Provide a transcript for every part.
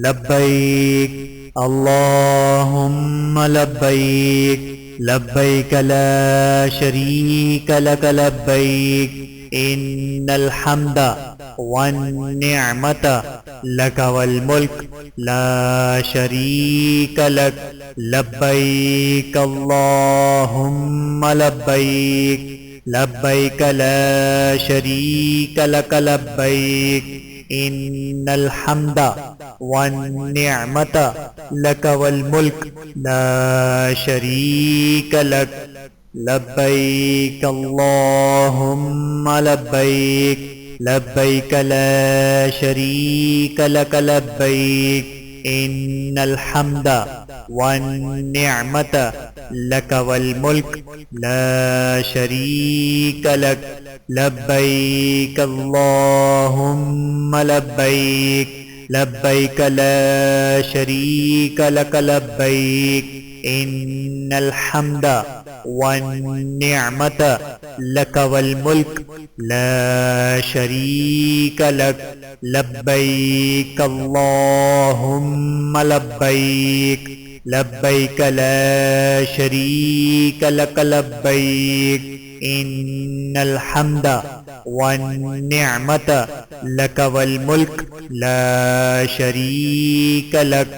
लब्बैक अल्लाहुम्मा लब्बैक लब्बैक ला शरीक लक लब्बैक इन्नल हम्दा one निअमत luck वल मुल्क ला शरीक लक लब्बैक अल्लाहुम्मा लब्बैक लब्बैक ला शरीक लक लब्बैक इन्नल हम्दा वन निअमत लक वल मुल्क ला शरीक लक लब्बैक अल्लाहुम्मा लब्बैक लब्बैक ला शरीक लक लब्बैक इन्नल हम्दा वन निअमत लक वल मुल्क ला शरीक लक लब्बैक अल्लाहुम्मा लब्बैक लब्बैक ला शरीक लक लब्बैक इन्नल हम्दा वन निअमत लक वल मुल्क ला शरीक लक लब्बैक अल्लाहुम्मा लब्बैक लब्बैक ला शरीक लक लब्बैक इन्नल हम्दा वन निअमत लक वल मुल्क ला शरीक लक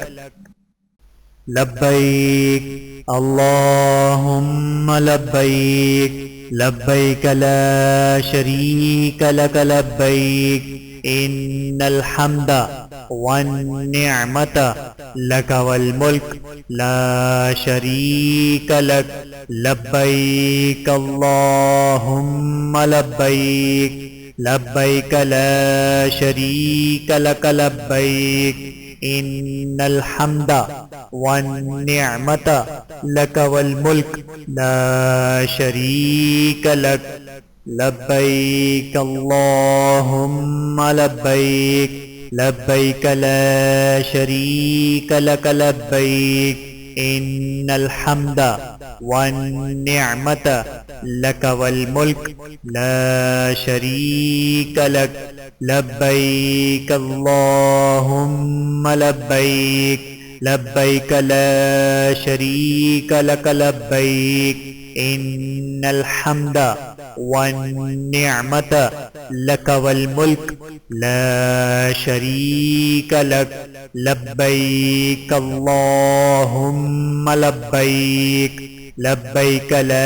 लब्बैक अल्लाहुम्मा लब्बैक लब्बैक ला शरीक लक लब्बैक इन्नल हम्दा वन निअमत लक वल मुल्क ला शरीक लक लब्बैक अल्लाहुम्मा लब्बैक लब्बैक ला शरीक लक लब्बैक इन्नल हम्दा वन निअमत लक वल मुल्क ला शरीक लक लब्बैक अल्लाहुम्मा लब्बैक लब्बैक ला शरीक लक लब्बैक इन्नल हम्दा वन निअमत लक वल मुल्क ला शरीक लक लब्बैक अल्लाहुम्मा लब्बैक लब्बैक ला शरीक लक लब्बैक इन्नल हम्दा वन निअमत लक वल मुल्क ला शरीक लक लब्बैक अल्लाहुम्मा लब्बैक लब्बैक ला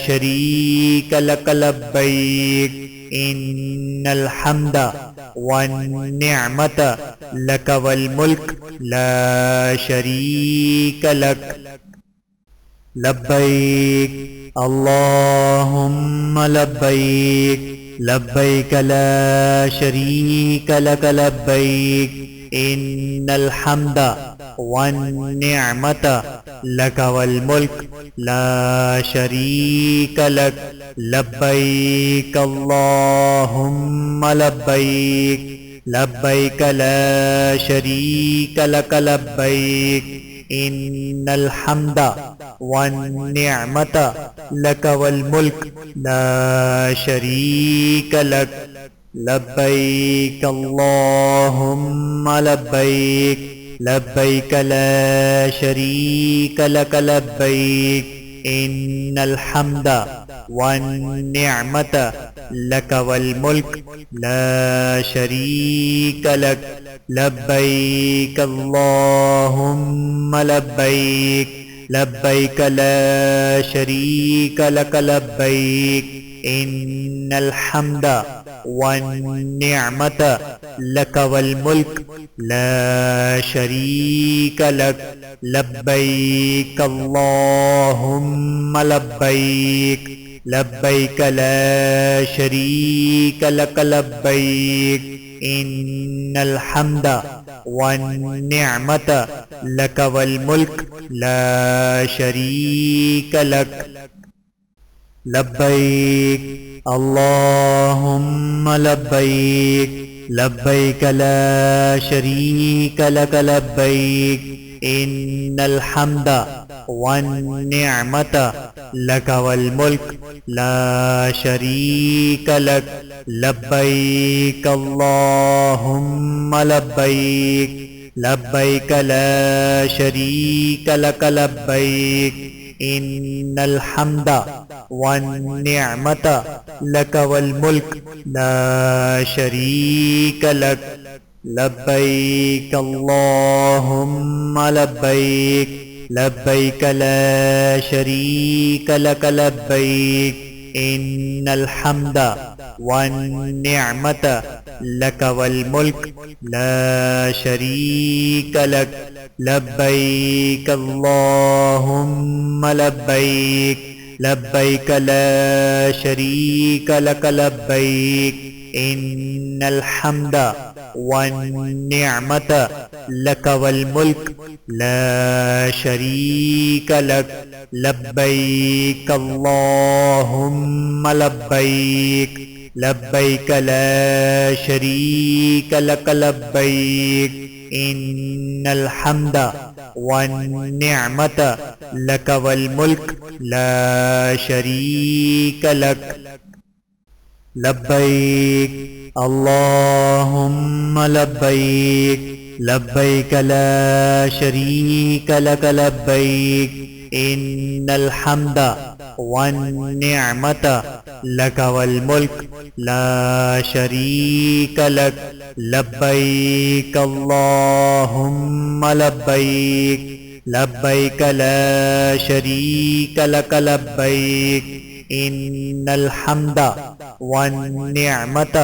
शरीक लक लब्बैक इन्नल हम्दा वन निअमत लक वल मुल्क ला शरीक लक लब्बैक अल्लाहुम्मा लब्बैक लब्बैक ला शरीक लक लब्बैक इन्नल हम्दा वन निअमत लक वल मुल्क ला शरीक लक लब्बैक अल्लाहुम्मा लब्बैक लब्बैक ला शरीक लक लब्बैक इन्नल हम्दा वन निअमत लक वल मुल्क ला शरीक लक लब्बैक अल्लाहुम्मा लब्बैक लब्बैक ला शरीक लक लब्बैक इन्नल हम्दा वन निअमत लक वल मुल्क ला शरीक लक लब्बैक अल्लाहुम्मा लब्बैक लब्बैक ला शरीक लक लब्बैक इन्नल हम्दा वन निअमत लक वल मुल्क ला शरीक लक लब्बैक अल्लाहुम्मा लब्बैक लब्बैक ला शरीक लक लब्बैक इन्नल हम्दा वन निअमत लक वल मुल्क ला शरीक लक लब्बैक अल्लाहुम्मा लब्बैक लब्बैक ला शरीक लक लब्बैक इन्नल हम्दा वन निअमत लक वल मुल्क ला शरीक लक लब्बैक अल्लाहुम्मा लब्बैक लब्बैक ला शरीक लक लब्बैक इन्नल हम्दा वन निअमत लक वल मुल्क ला शरीक लक लब्बैक अल्लाहुम्मा लब्बैक लब्बैक ला शरीक लक लब्बैक इन्नल हम्दा वन निअमत लक वल मुल्क ला शरीक लक लब्बैक अल्लाहुम्मा लब्बैक लब्बैक ला शरीक लक लब्बैक इन्नल हम्दा वन निअमत लक वल मुल्क ला शरीक लक लब्बैक अल्लाहुम्मा लब्बैक लब्बैक ला शरीक लक लब्बैक इन्नल हम्दा वन निअमत लक वल मुल्क ला शरीक लक लब्बैक अल्लाहुम्मा लब्बैक लब्बैक ला शरीक लक लब्बैक इन्नल हम्दा वन निअमत लक वल मुल्क ला शरीक लक लब्बैक अल्लाहुम्मा लब्बैक लब्बैक ला शरीक लक लब्बैक इन्नल हम्दा वन निअमत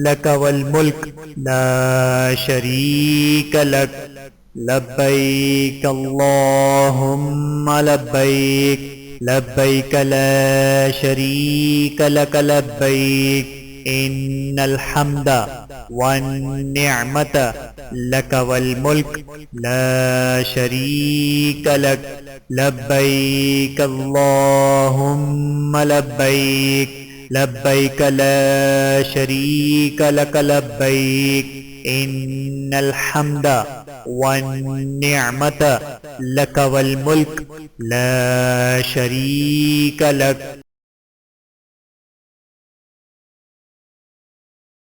लक वल मुल्क ला शरीक लक लब्बैक अल्लाहुम्मा लब्बैक लब्बैक ला शरीक लक लब्बैक इन्नल हम्दा वन निअमत लक वल मुल्क ला शरीक लक लब्बैक अल्लाहुम्मा लब्बैक लब्बैक ला शरीक लक लब्बैक इन्नल हम्दा वन निअमत लक वल मुल्क ला शरीक लक।